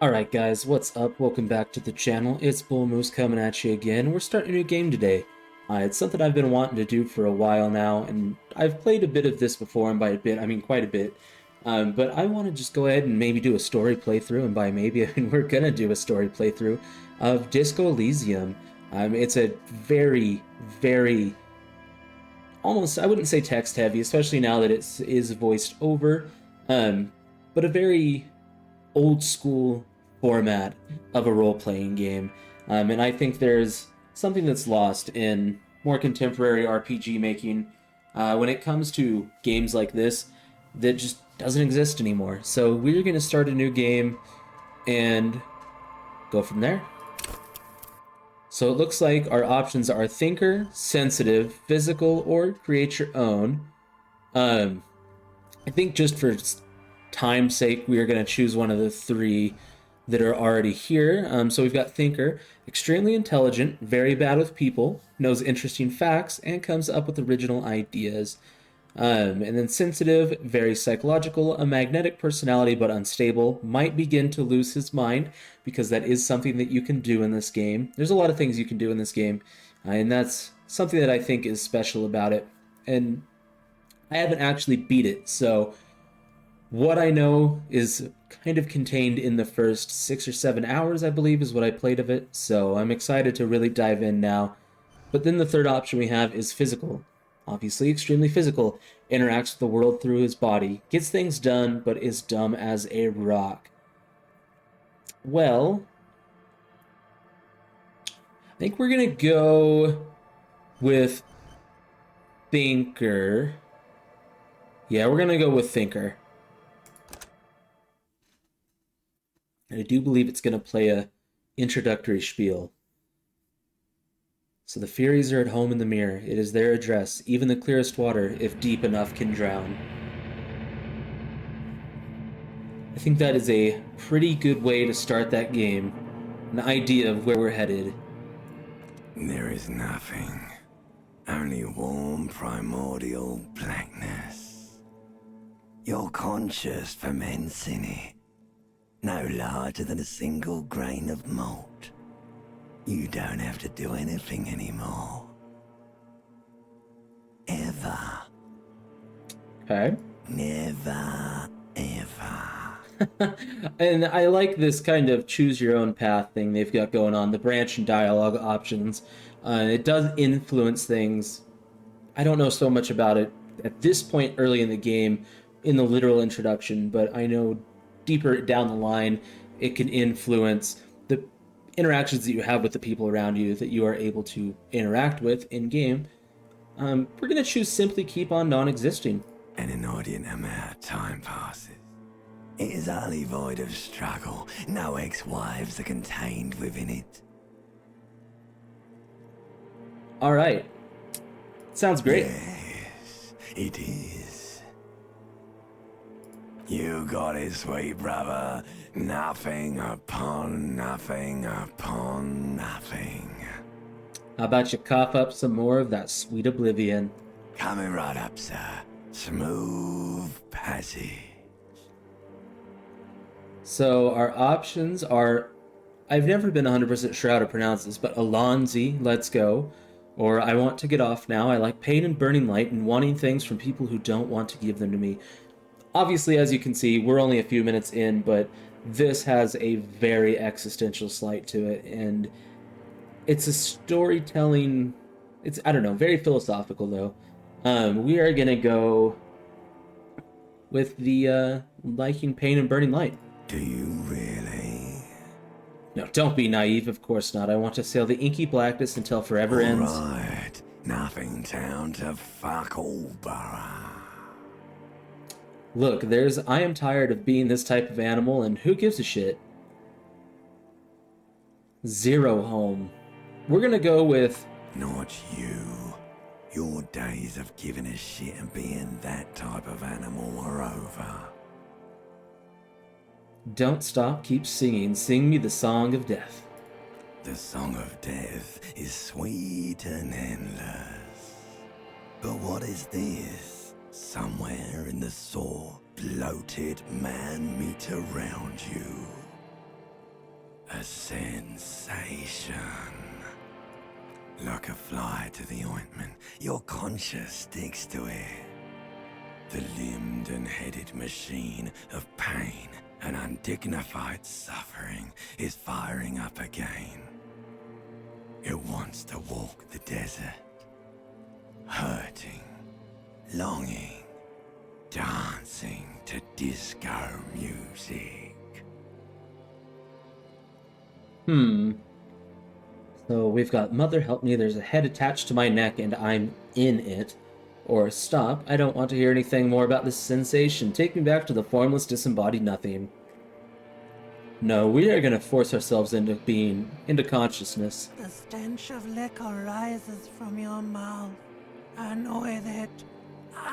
Alright guys, what's up? Welcome back to the channel. It's Bull Moose coming at you again. We're starting a new game today. It's something I've been wanting to do for a while now, and I've played a bit of this before, and by a bit, I mean quite a bit. But I want to just go ahead and maybe do a story playthrough, and by maybe, I mean we're gonna do a story playthrough of Disco Elysium. It's a very, almost, I wouldn't say text heavy, especially now that it is voiced over, but a very old school format of a role playing game. And I think there's something that's lost in more contemporary RPG making when it comes to games like this that just doesn't exist anymore. So we're going to start a new game and go from there. So it looks like our options are thinker, sensitive, physical, or create your own. I think just for time's sake, we are going to choose one of the three that are already here. So we've got thinker, extremely intelligent, very bad with people, knows interesting facts, and comes up with original ideas. And then sensitive, very psychological, a magnetic personality but unstable, might begin to lose his mind because that is something that you can do in this game. There's a lot of things you can do in this game, and that's something that I think is special about it. And I haven't actually beat it, so what I know is kind of contained in the first 6 or 7 hours, I believe, is what I played of it. So I'm excited to really dive in now. But then the third option we have is physical. Obviously, extremely physical. Interacts with the world through his body. Gets things done, but is dumb as a rock. Well, I think we're going to go with thinker. Yeah, we're going to go with thinker. And I do believe it's going to play a introductory spiel. So the Furies are at home in the mirror. It is their address. Even the clearest water, if deep enough, can drown. I think that is a pretty good way to start that game. An idea of where we're headed. There is nothing. Only warm primordial blackness. Your conscious ferments in it. No larger than a single grain of malt. You don't have to do anything anymore. Ever. Okay. Never, ever. And I like this kind of choose your own path thing they've got going on, the branch and dialogue options. It does influence things. I don't know so much about it at this point early in the game, in the literal introduction, but I know deeper down the line, it can influence the interactions that you have with the people around you that you are able to interact with in game. We're going to choose simply keep on non-existing. An inordinate amount of time passes. It is utterly void of struggle. No ex-wives are contained within it. All right. Sounds great. Yes, it is. You got it, sweet brother. Nothing upon nothing upon nothing. How about you cough up some more of that sweet oblivion? Coming right up, sir. Smooth passage. So our options are, I've never been 100% sure how to pronounce this, but Alonzi, let's go. Or I want to get off now. I like pain and burning light and wanting things from people who don't want to give them to me. Obviously, as you can see, we're only a few minutes in, but this has a very existential slight to it, and it's a storytelling, it's, I don't know, very philosophical, though. We are gonna go with the liking pain and burning light. Do you really? No, don't be naive, of course not. I want to sail the inky blackness until forever ends. Right. Nothing town to fuck all borough. Look, I am tired of being this type of animal, and who gives a shit? Zero home. We're gonna go with... Not you. Your days of giving a shit and being that type of animal are over. Don't stop, keep singing. Sing me the song of death. The song of death is sweet and endless. But what is this? Somewhere in the sore, bloated man meat around you. A sensation. Like a fly to the ointment, your conscience sticks to it. The limbed and headed machine of pain and undignified suffering is firing up again. It wants to walk the desert, hurting, longing, dancing to disco music. So we've got Mother Help Me, there's a head attached to my neck and I'm in it. Or stop, I don't want to hear anything more about this sensation. Take me back to the formless, disembodied nothing. No, we are going to force ourselves into consciousness. The stench of liquor rises from your mouth, and with it,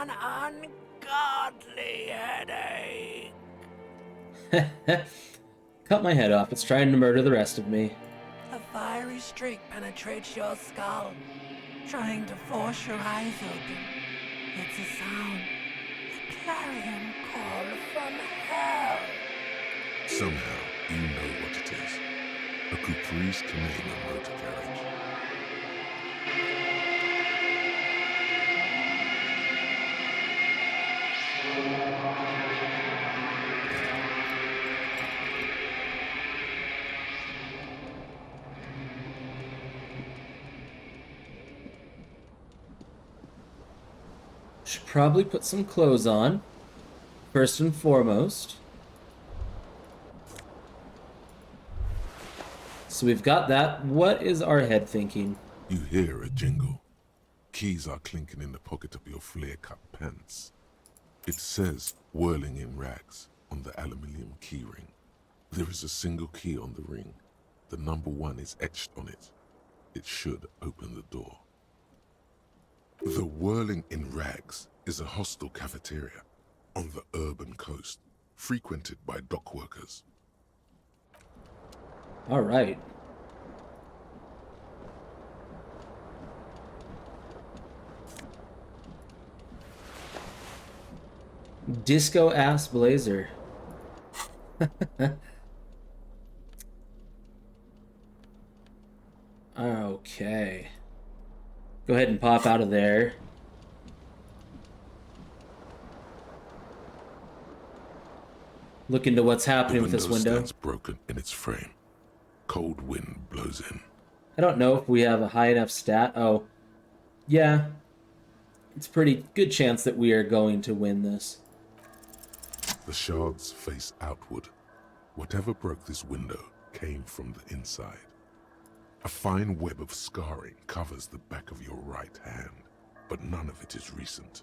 an ungodly headache. Cut my head off, it's trying to murder the rest of me. A fiery streak penetrates your skull, trying to force your eyes open. It's a sound, a clarion call from hell. Somehow, you know what it is. A Caprice Canadian motor carriage. Should probably put some clothes on, first and foremost. So we've got that. What is our head thinking? You hear a jingle. Keys are clinking in the pocket of your flare-cut pants. It says, whirling in rags, on the aluminium keyring. There is a single key on the ring. The number 1 is etched on it. It should open the door. The Whirling in Rags is a hostel cafeteria on the urban coast, frequented by dock workers. All right. Disco ass blazer. Okay. Go ahead and pop out of there. Look into what's happening with this window. Stands broken in its frame. Cold wind blows in. I don't know if we have a high enough stat. Oh, yeah. It's a pretty good chance that we are going to win this. The shards face outward. Whatever broke this window came from the inside. A fine web of scarring covers the back of your right hand, but none of it is recent.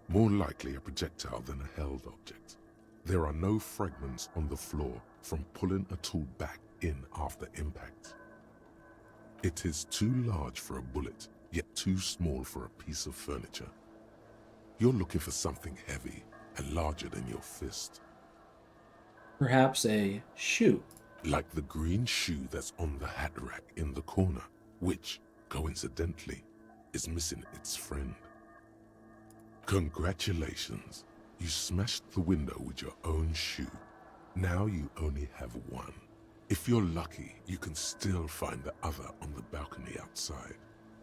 More likely a projectile than a held object. There are no fragments on the floor from pulling a tool back in after impact. It is too large for a bullet, yet too small for a piece of furniture. You're looking for something heavy and larger than your fist. Perhaps a shoe. Like the green shoe that's on the hat rack in the corner, which, coincidentally, is missing its friend. Congratulations, you smashed the window with your own shoe. Now you only have one. If you're lucky, you can still find the other on the balcony outside.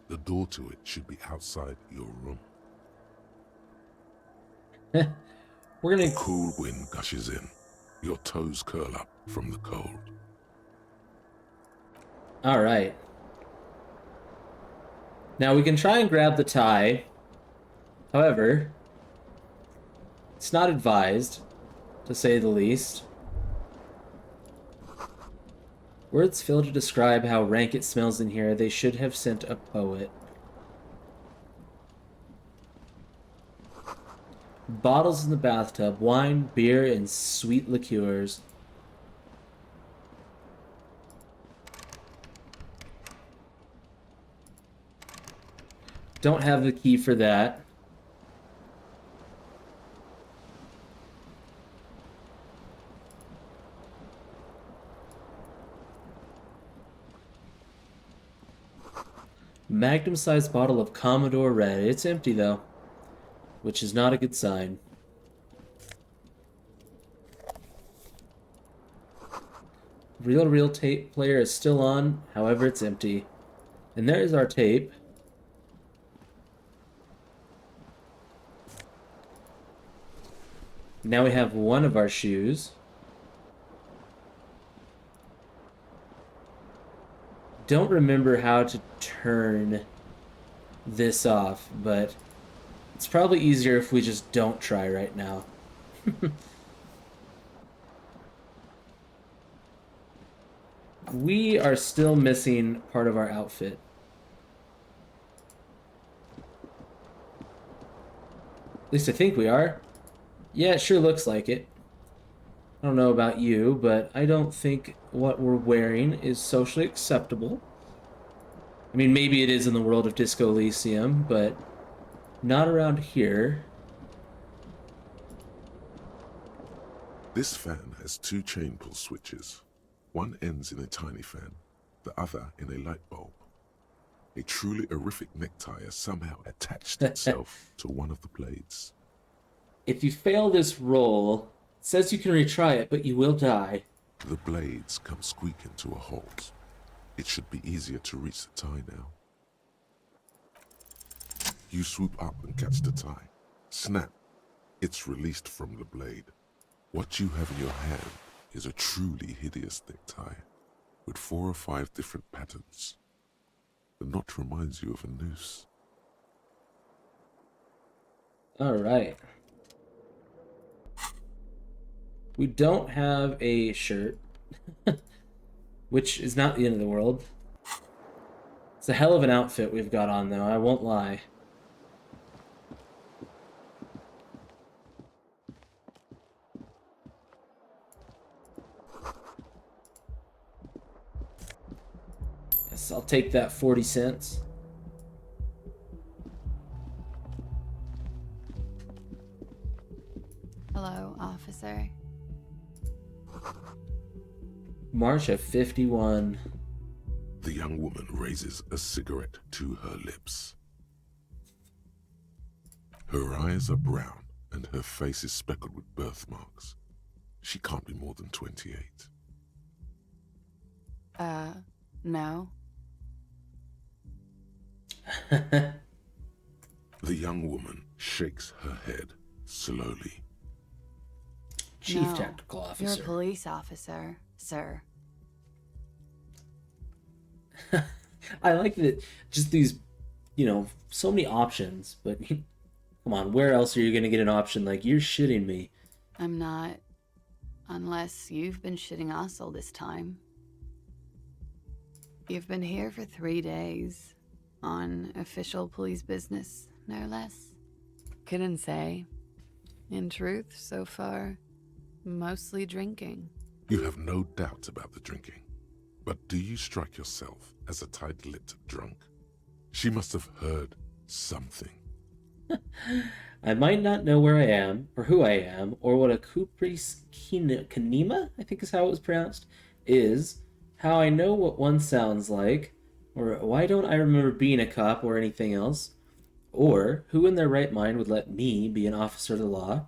The door to it should be outside your room. We're gonna... A cool wind gushes in. Your toes curl up from the cold. All right. Now we can try and grab the tie. However, it's not advised, to say the least. Words fail to describe how rank it smells in here. They should have sent a poet. Bottles in the bathtub, wine, beer, and sweet liqueurs. Don't have the key for that. Magnum-sized bottle of Commodore Red. It's empty, though, which is not a good sign. Reel tape player is still on, however it's empty. And there's our tape. Now we have one of our shoes. Don't remember how to turn this off, but it's probably easier if we just don't try right now. We are still missing part of our outfit. At least I think we are. Yeah, it sure looks like it. I don't know about you, but I don't think what we're wearing is socially acceptable. I mean, maybe it is in the world of Disco Elysium, but not around here. This fan has two chain pull switches. One ends in a tiny fan, the other in a light bulb. A truly horrific necktie has somehow attached itself to one of the blades. If you fail this roll, it says you can retry it, but you will die. The blades come squeaking to a halt. It should be easier to reach the tie now. You swoop up and catch the tie. Snap. It's released from the blade. What you have in your hand is a truly hideous necktie, with 4 or 5 different patterns. The knot reminds you of a noose. Alright. We don't have a shirt, which is not the end of the world. It's a hell of an outfit we've got on, though, I won't lie. Yes, I'll take that 40 cents. Hello, officer. March of 51. The young woman raises a cigarette to her lips. Her eyes are brown and her face is speckled with birthmarks. She can't be more than 28. No. The young woman shakes her head slowly. Chief No. Tactical You're Officer. a police officer, sir. I like that, just these, so many options, but come on, where else are you going to get an option like, you're shitting me? I'm not. Unless you've been shitting us all this time. You've been here for 3 days. On official police business, no less. Couldn't say. In truth, so far, mostly drinking. You have no doubt about the drinking. But do you strike yourself as a tight-lipped drunk? She must have heard something. I might not know where I am, or who I am, or what a Kupris Kanema, I think is how it was pronounced, is, how I know what one sounds like, or why don't I remember being a cop or anything else, or who in their right mind would let me be an officer of the law.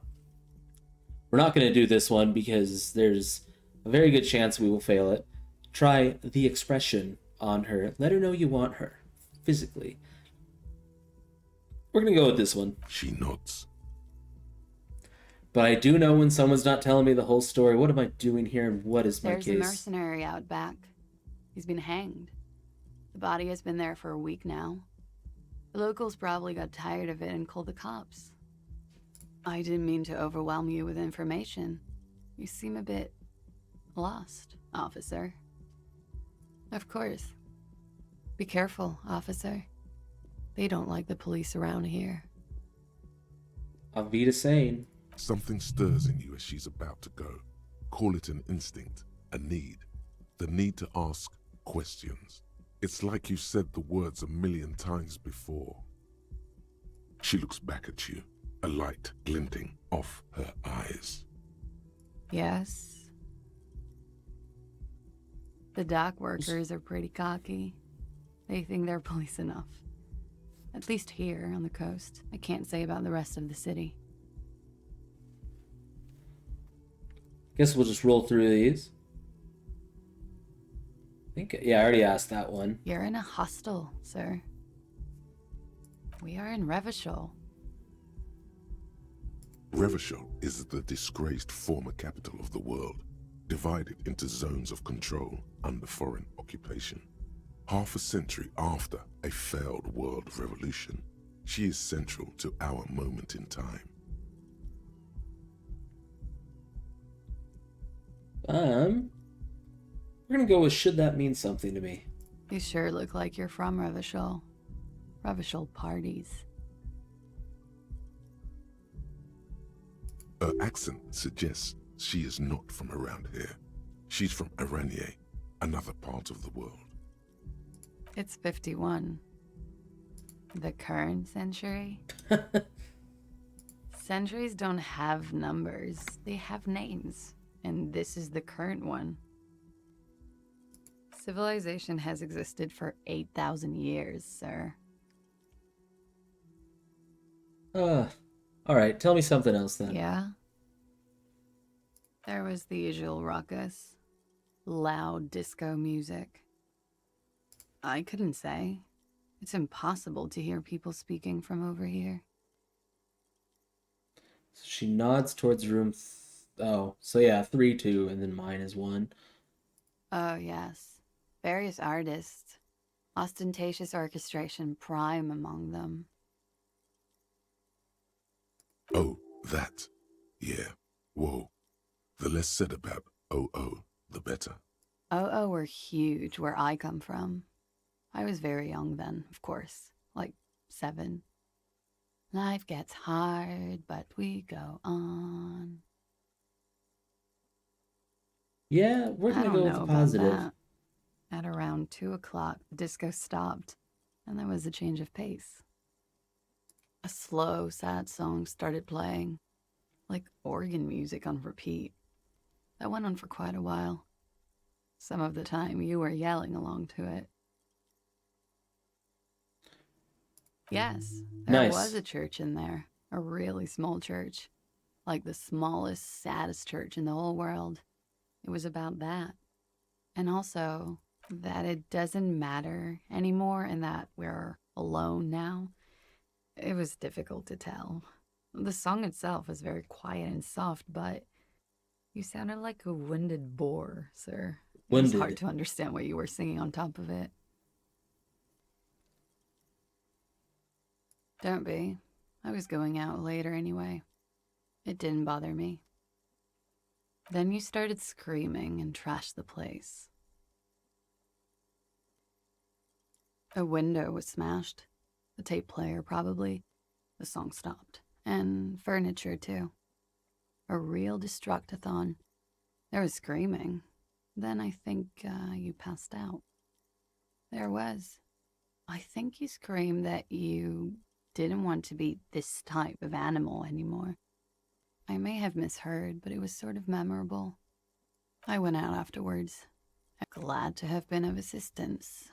We're not going to do this one because there's a very good chance we will fail it. Try the expression on her. Let her know you want her, physically. We're going to go with this one. She nods. But I do know when someone's not telling me the whole story, what am I doing here and what is my There's a case? mercenary out back. He's been hanged. The body has been there for a week now. The locals probably got tired of it and called the cops. I didn't mean to overwhelm you with information. You seem a bit lost, officer. Of course. Be careful, officer. They don't like the police around here. Avita sane. Something stirs in you as she's about to go. Call it an instinct, a need. The need to ask questions. It's like you said the words 1,000,000 times before. She looks back at you, a light glinting off her eyes. Yes? The dock workers are pretty cocky. They think they're police enough. At least here on the coast. I can't say about the rest of the city. Guess we'll just roll through these. Yeah, I already asked that one. You're in a hostel, sir. We are in Revachol. Revachol is the disgraced former capital of the world, divided into zones of control under foreign occupation. Half a century after a failed world revolution, she is central to our moment in time. We're gonna go with should that mean something to me? You sure look like you're from Revachol. Revachol parties. Her accent suggests she is not from around here. She's from Aranier, another part of the world. It's 51. The current century? Centuries don't have numbers, they have names. And this is the current one. Civilization has existed for 8,000 years, sir. Alright, tell me something else then. Yeah? There was the usual ruckus. Loud disco music. I couldn't say. It's impossible to hear people speaking from over here. So she nods towards room. Oh, so yeah, 3, 2, and then mine is 1. Oh, yes. Various artists. Ostentatious orchestration prime among them. Oh, that. Yeah. Whoa. The less said about OO, the better. OO were huge where I come from. I was very young then, of course. Like 7. Life gets hard, but we go on. Yeah, we're I gonna don't go with know the about positive. that. At around 2 o'clock, the disco stopped, and there was a change of pace. A slow, sad song started playing, like organ music on repeat. That went on for quite a while. Some of the time, you were yelling along to it. Yes, there Nice. was a church in there. A really small church. Like the smallest, saddest church in the whole world. It was about that. And also, that it doesn't matter anymore and that we're alone now. It was difficult to tell. The song itself was very quiet and soft, but you sounded like a winded boar, sir. It was hard Winded. to understand what you were singing on top of it. Don't be. I was going out later anyway. It didn't bother me. Then you started screaming and trashed the place. A window was smashed. The tape player, probably. The song stopped. And furniture, too. A real destructathon. There was screaming. Then I think you passed out. There was. I think you screamed that you didn't want to be this type of animal anymore. I may have misheard, but it was sort of memorable. I went out afterwards. I'm glad to have been of assistance.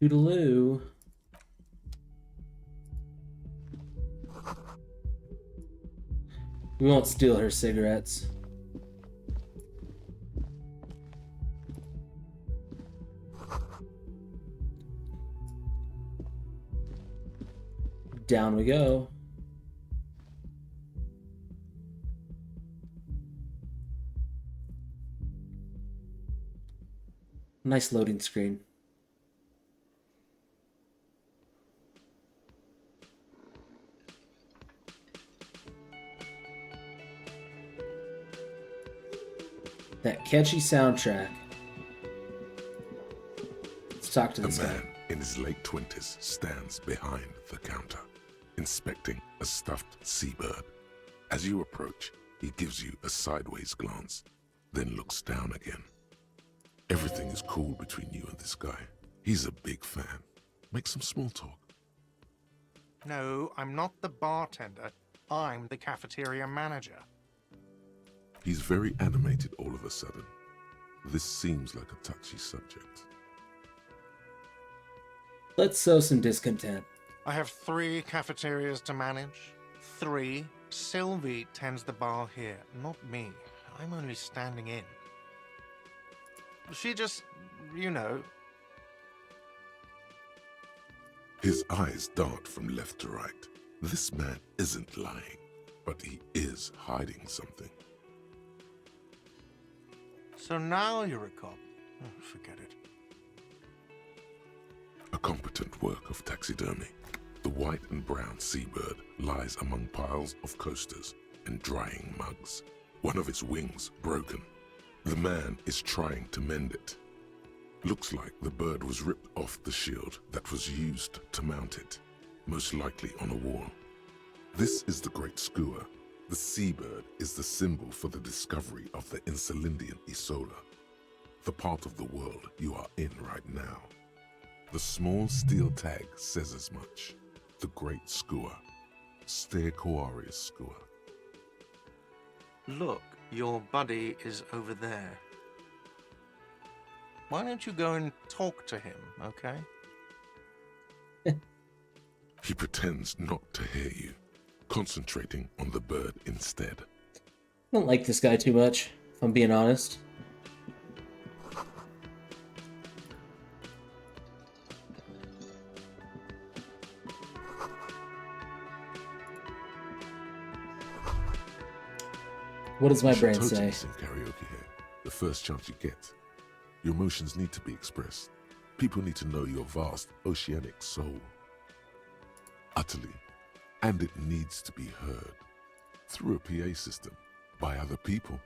Toodaloo. We won't steal her cigarettes. Down we go. Nice loading screen. That catchy soundtrack. Let's talk to A this man guy. in his late 20s stands behind the counter, inspecting a stuffed seabird. As you approach, he gives you a sideways glance, then looks down again. Everything is cool between you and this guy. He's a big fan. Make some small talk. No, I'm not the bartender. I'm the cafeteria manager. He's very animated all of a sudden. This seems like a touchy subject. Let's sow some discontent. I have 3 cafeterias to manage. 3. Sylvie tends the bar here, not me. I'm only standing in. she just, you know. His eyes dart from left to right. This man isn't lying, but he is hiding something. So now you're a cop. Oh, forget it. A competent work of taxidermy. The white and brown seabird lies among piles of coasters and drying mugs. One of its wings broken. The man is trying to mend it. Looks like the bird was ripped off the shield that was used to mount it, most likely on a wall. This is the Great Skua. The seabird is the symbol for the discovery of the Insulindian Isola, the part of the world you are in right now. The small steel tag says as much. The Great Skua. Stegosaurus Skua. Look, your buddy is over there. Why don't you go and talk to him, okay? He pretends not to hear you, concentrating on the bird instead. I don't like this guy too much, if I'm being honest. What does my You should brain totally say? sing karaoke here, the first chance you get. Your emotions need to be expressed. People need to know your vast oceanic soul. Utterly. And it needs to be heard. Through a PA system. By other people.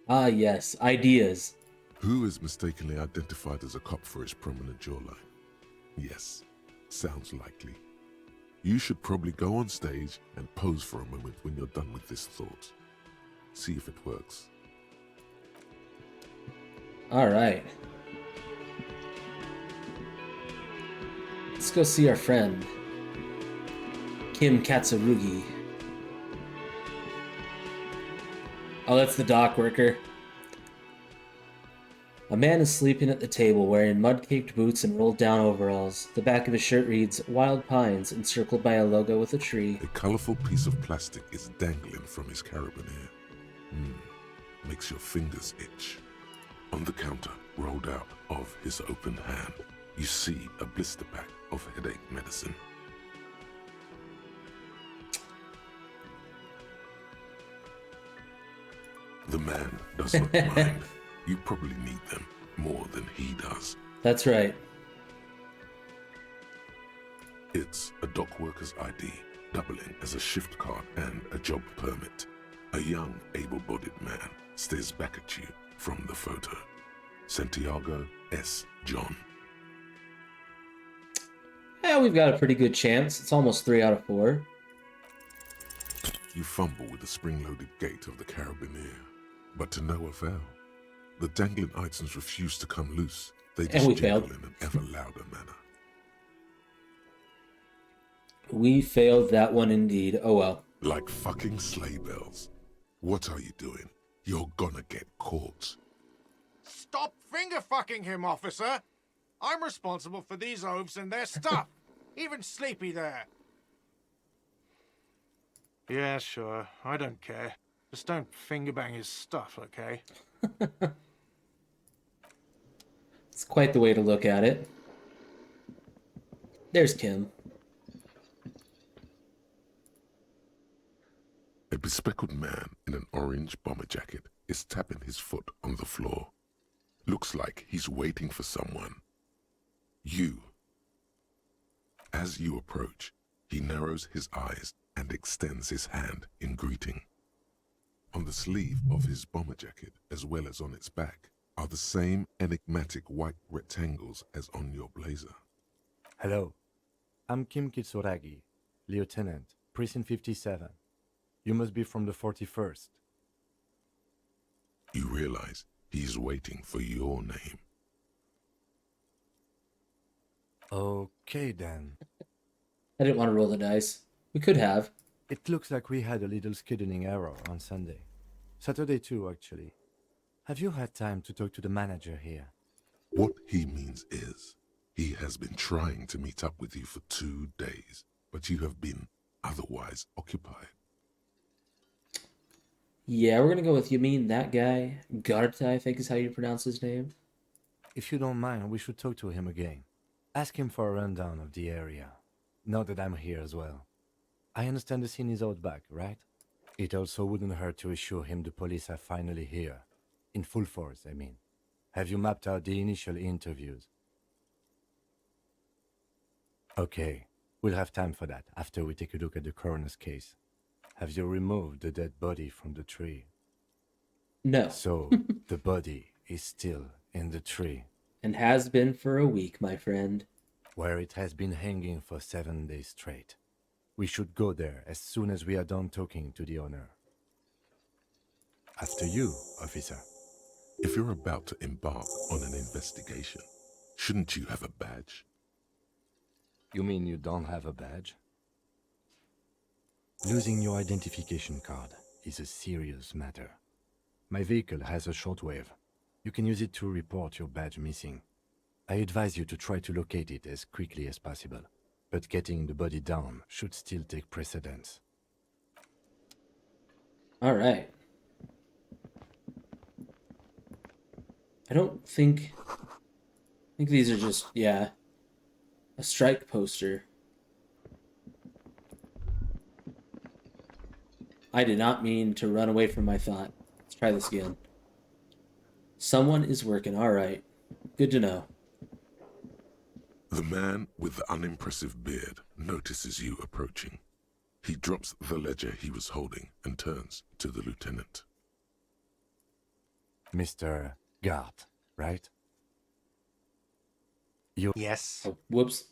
Ah, yes, ideas. Who is mistakenly identified as a cop for his prominent jawline? Yes, sounds likely. You should probably go on stage and pose for a moment when you're done with this thought. See if it works. Alright. Let's go see our friend, Kim Katsurugi. Oh, that's the dock worker. A man is sleeping at the table wearing mud-caked boots and rolled-down overalls. The back of his shirt reads, Wild Pines, encircled by a logo with a tree. A colorful piece of plastic is dangling from his carabiner. Makes your fingers itch. On the counter, rolled out of his open hand, you see a blister pack of headache medicine. The man does not mind. You probably need them more than he does. That's right. It's a dock worker's ID, doubling as a shift card and a job permit. A young, able-bodied man stares back at you from the photo. Santiago S. John. Yeah, we've got a pretty good chance. It's almost 3 out of 4. You fumble with the spring-loaded gate of the carabiner, but to no avail. The dangling items refuse to come loose. They just we jingle failed. in an ever louder manner. We failed that one indeed. Oh well. Like fucking sleigh bells. What are you doing? You're gonna get caught. Stop finger-fucking him, officer! I'm responsible for these oafs and their stuff. Even Sleepy there. Yeah, sure. I don't care. Just don't finger-bang his stuff, okay? It's quite the way to look at it. There's Kim. A bespectacled man in an orange bomber jacket is tapping his foot on the floor. Looks like he's waiting for someone. You. As you approach, he narrows his eyes and extends his hand in greeting. On the sleeve of his bomber jacket, as well as on its back, are the same enigmatic white rectangles as on your blazer. Hello, I'm Kim Kitsuragi, Lieutenant, Precinct 57. You must be from the 41st. You realize he's waiting for your name. Okay then. I didn't want to roll the dice. We could have. It looks like we had a little scheduling error on Sunday. Saturday too, actually. Have you had time to talk to the manager here? What he means is, he has been trying to meet up with you for 2 days, but you have been otherwise occupied. Yeah, we're gonna go with you mean that guy. Garta, I think is how you pronounce his name. If you don't mind, we should talk to him again. Ask him for a rundown of the area. Now that I'm here as well. I understand the scene is out back, right? It also wouldn't hurt to assure him the police are finally here. In full force, I mean. Have you mapped out the initial interviews? Okay, we'll have time for that after we take a look at the coroner's case. Have you removed the dead body from the tree? No. So, the body is still in the tree, And has been for a week, my friend. where it has been hanging for 7 days straight. We should go there as soon as we are done talking to the owner. After you, officer. If you're about to embark on an investigation, shouldn't you have a badge? You mean you don't have a badge? Losing your identification card is a serious matter. My vehicle has a shortwave. You can use it to report your badge missing. I advise you to try to locate it as quickly as possible, but getting the body down should still take precedence. Alright. I think these are just, yeah, a strike poster. I did not mean to run away from my thought. Let's try this again. Someone is working. Alright. Good to know. The man with the unimpressive beard notices you approaching. He drops the ledger he was holding and turns to the lieutenant. Mr. Gart, right? Yes. Oh, whoops.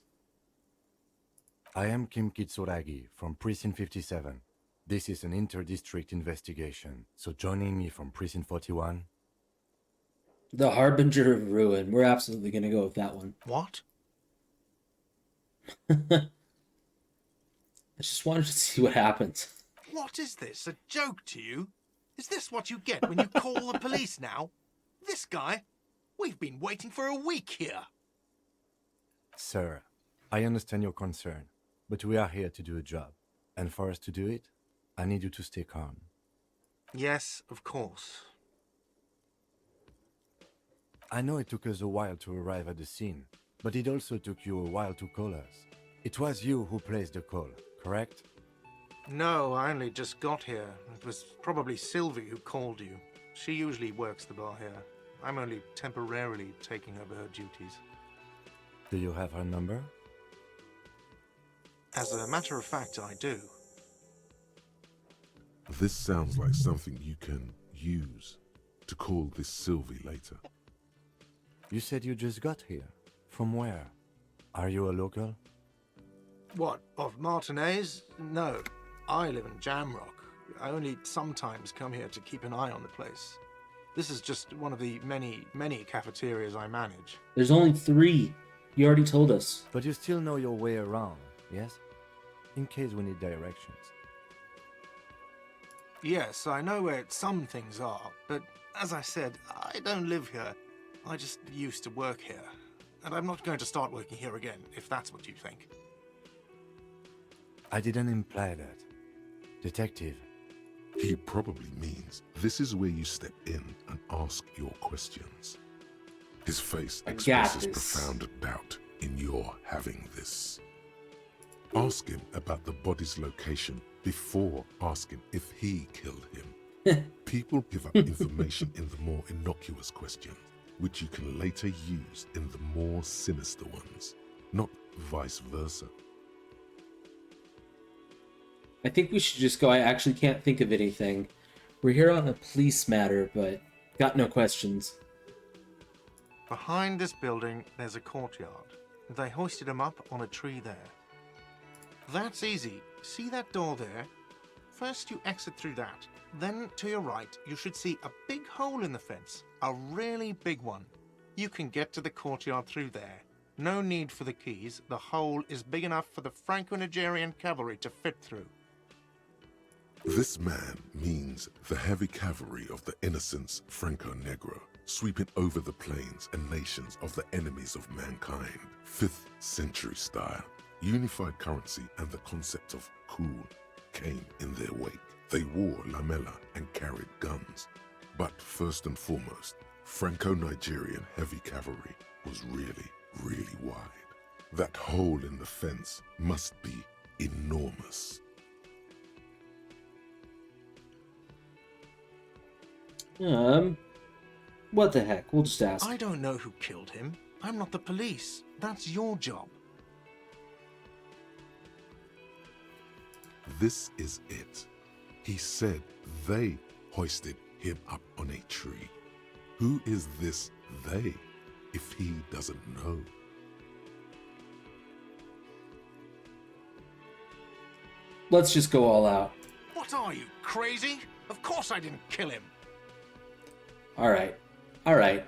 I am Kim Kitsuragi from Precinct 57. This is an inter-district investigation, so joining me from Precinct 41... The Harbinger of Ruin. We're absolutely going to go with that one. What? I just wanted to see what happens. What is this? A joke to you? Is this what you get when you call the police now? This guy? We've been waiting for a week here. Sir, I understand your concern, but we are here to do a job. And for us to do it, I need you to stay calm. Yes, of course. I know it took us a while to arrive at the scene, but it also took you a while to call us. It was you who placed the call, correct? No, I only just got here. It was probably Sylvie who called you. She usually works the bar here. I'm only temporarily taking over her duties. Do you have her number? As a matter of fact, I do. This sounds like something you can use to call this Sylvie later. You said you just got here. From where? Are you a local? What, of Martinez? No, I live in Jamrock. I only sometimes come here to keep an eye on the place. This is just one of the many cafeterias I manage. There's only 3. You already told us. But you still know your way around, yes? In case we need directions. Yes, I know where some things are, but as I said, I don't live here. I just used to work here. And I'm not going to start working here again, if that's what you think. I didn't imply that. Detective. He probably means this is where you step in and ask your questions. His face expresses profound doubt in your having this. Ask him about the body's location before asking if he killed him. People give up information in the more innocuous questions, which you can later use in the more sinister ones, not vice versa. I think we should just go. I actually can't think of anything. We're here on a police matter, but got no questions. Behind this building, there's a courtyard. They hoisted him up on a tree there. That's easy. See that door there? First you exit through that. Then, to your right, you should see a big hole in the fence. A really big one. You can get to the courtyard through there. No need for the keys. The hole is big enough for the Franco-Nigerian cavalry to fit through. This man means the heavy cavalry of the innocents Franco-Negro, sweeping over the plains and nations of the enemies of mankind. 5th century style. Unified currency and the concept of cool came in their wake. They wore lamella and carried guns. But first and foremost, Franco-Nigerian heavy cavalry was really, really wide. That hole in the fence must be enormous. What the heck? We'll just ask. I don't know who killed him. I'm not the police. That's your job. This is it. He said they hoisted him up on a tree. Who is this they, if he doesn't know? Let's just go all out. What are you, crazy? Of course I didn't kill him. All right. All right.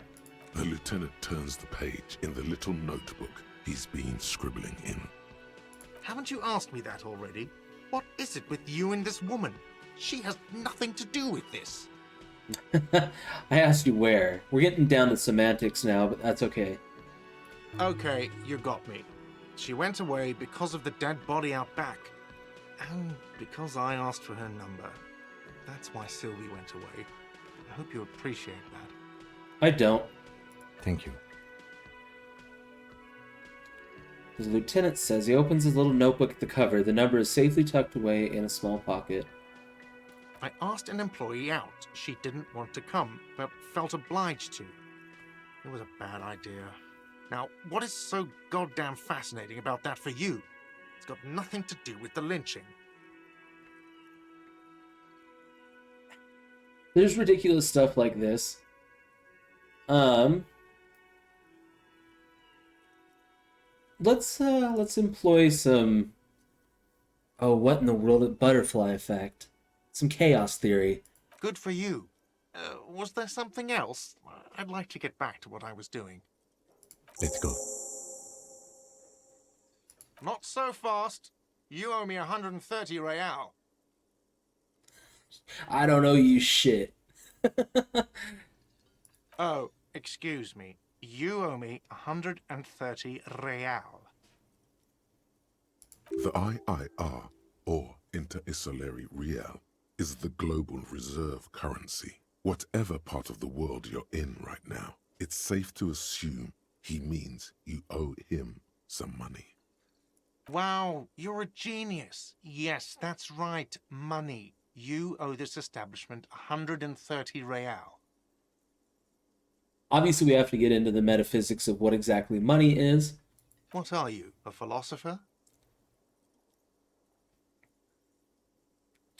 The lieutenant turns the page in the little notebook he's been scribbling in. Haven't you asked me that already? What is it with you and this woman? She has nothing to do with this. I asked you where. We're getting down to semantics now, but that's okay. Okay, you got me. She went away because of the dead body out back. And because I asked for her number. That's why Sylvie went away. I hope you appreciate that. I don't. Thank you. The lieutenant says he opens his little notebook at the cover. The number is safely tucked away in a small pocket. I asked an employee out. She didn't want to come, but felt obliged to. It was a bad idea. Now, what is so goddamn fascinating about that for you? It's got nothing to do with the lynching. There's ridiculous stuff like this. Let's employ some... Oh, what in the world of butterfly effect? Some chaos theory. Good for you. Was there something else? I'd like to get back to what I was doing. Let's go. Not so fast. You owe me 130 real. I don't owe you shit. Oh, excuse me. You owe me 130 real. The IIR, or Inter-Isolary Real, is the global reserve currency. Whatever part of the world you're in right now, it's safe to assume he means you owe him some money. Wow, you're a genius. Yes, that's right. Money. You owe this establishment 130 real. Obviously, we have to get into the metaphysics of what exactly money is. What are you, a philosopher?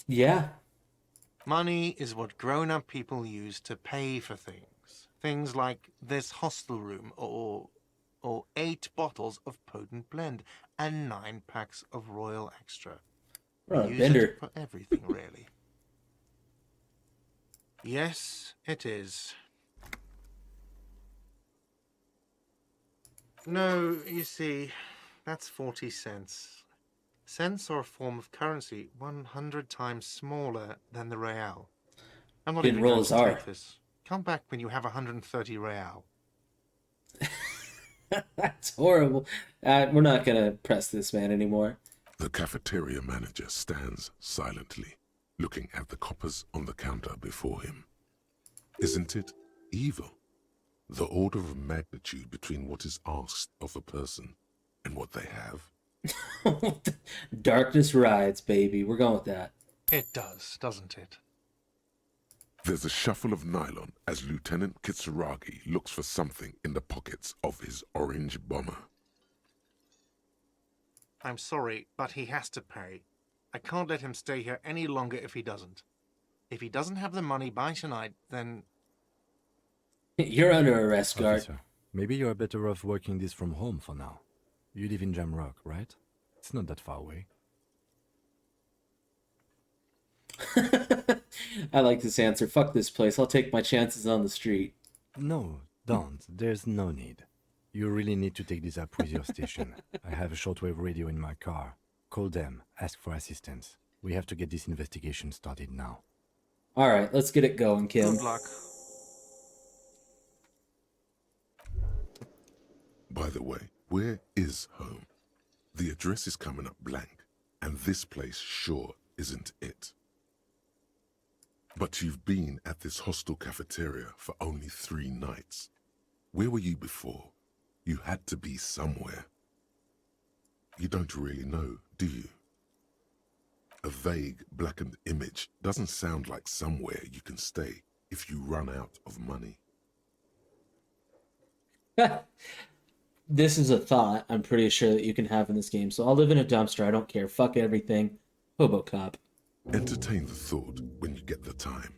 Yeah. Money is what grown-up people use to pay for things. Things like this hostel room, or 8 bottles of potent blend, and 9 packs of Royal Extra. We're on a Use bender. it for everything, really. Yes, it is. No, you see, that's 40 cents. Cents are a form of currency 100 times smaller than the real. I'm not Didn't even roll going his to R. take this. Come back when you have 130 real. That's horrible. We're not gonna press this man anymore. The cafeteria manager stands silently, looking at the coppers on the counter before him. Isn't it evil? The order of magnitude between what is asked of a person and what they have. Darkness rides, baby. We're going with that. It does, doesn't it? There's a shuffle of nylon as Lieutenant Kitsuragi looks for something in the pockets of his orange bomber. I'm sorry, but he has to pay. I can't let him stay here any longer if he doesn't. If he doesn't have the money by tonight, then... You're under arrest, guard. Officer, maybe you're better off working this from home for now. You live in Jamrock, right? It's not that far away. I like this answer. Fuck this place. I'll take my chances on the street. No, don't. There's no need. You really need to take this up with your station. I have a shortwave radio in my car. Call them. Ask for assistance. We have to get this investigation started now. All right, let's get it going, Kim. Good luck. By the way, where is home? The address is coming up blank, and this place sure isn't it. But you've been at this hostel cafeteria for only 3 nights. Where were you before? You had to be somewhere. You don't really know, do you? A vague, blackened image doesn't sound like somewhere you can stay if you run out of money. This is a thought I'm pretty sure that you can have in this game. So I'll live in a dumpster. I don't care. Fuck everything. Hobo cop. Entertain the thought when you get the time.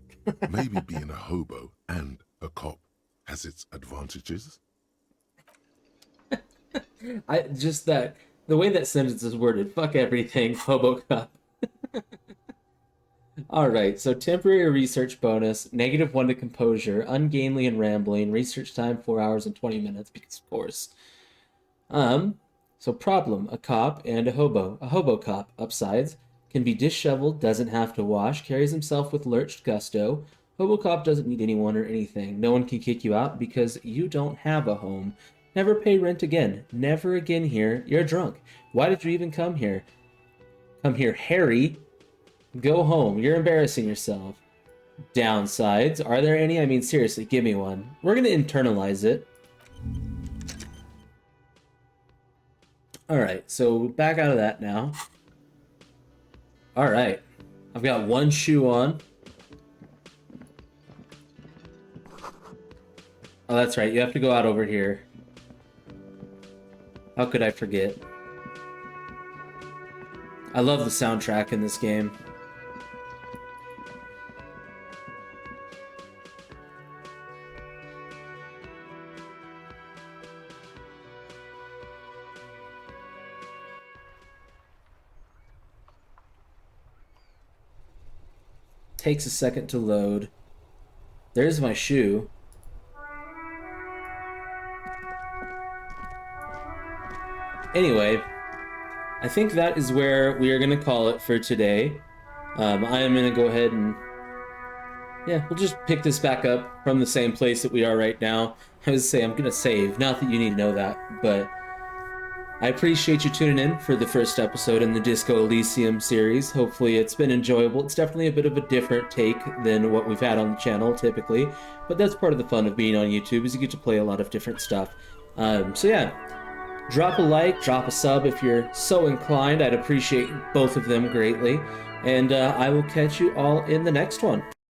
Maybe being a hobo and a cop has its advantages. The way that sentence is worded. Fuck everything. Hobo cop. Alright, so temporary research bonus, -1 to composure, ungainly and rambling, research time 4 hours and 20 minutes, because of course. So problem, a cop and a hobo. A hobo cop, upsides, can be disheveled, doesn't have to wash, carries himself with lurched gusto. Hobo cop doesn't need anyone or anything. No one can kick you out because you don't have a home. Never pay rent again. Never again here. You're drunk. Why did you even come here? Come here, Harry. Go home. You're embarrassing yourself. Downsides. Are there any? I mean, seriously, give me one. We're going to internalize it. Alright, so back out of that now. Alright. I've got one shoe on. Oh, that's right. You have to go out over here. How could I forget? I love the soundtrack in this game. Takes a second to load. There's my shoe. Anyway, I think that is where we are going to call it for today. I am going to go ahead and... yeah, we'll just pick this back up from the same place that we are right now. I was say I'm going to save, not that you need to know that, but I appreciate you tuning in for the first episode in the Disco Elysium series. Hopefully it's been enjoyable. It's definitely a bit of a different take than what we've had on the channel typically, but that's part of the fun of being on YouTube, is you get to play a lot of different stuff. So yeah, drop a like, drop a sub if you're so inclined. I'd appreciate both of them greatly, and I will catch you all in the next one.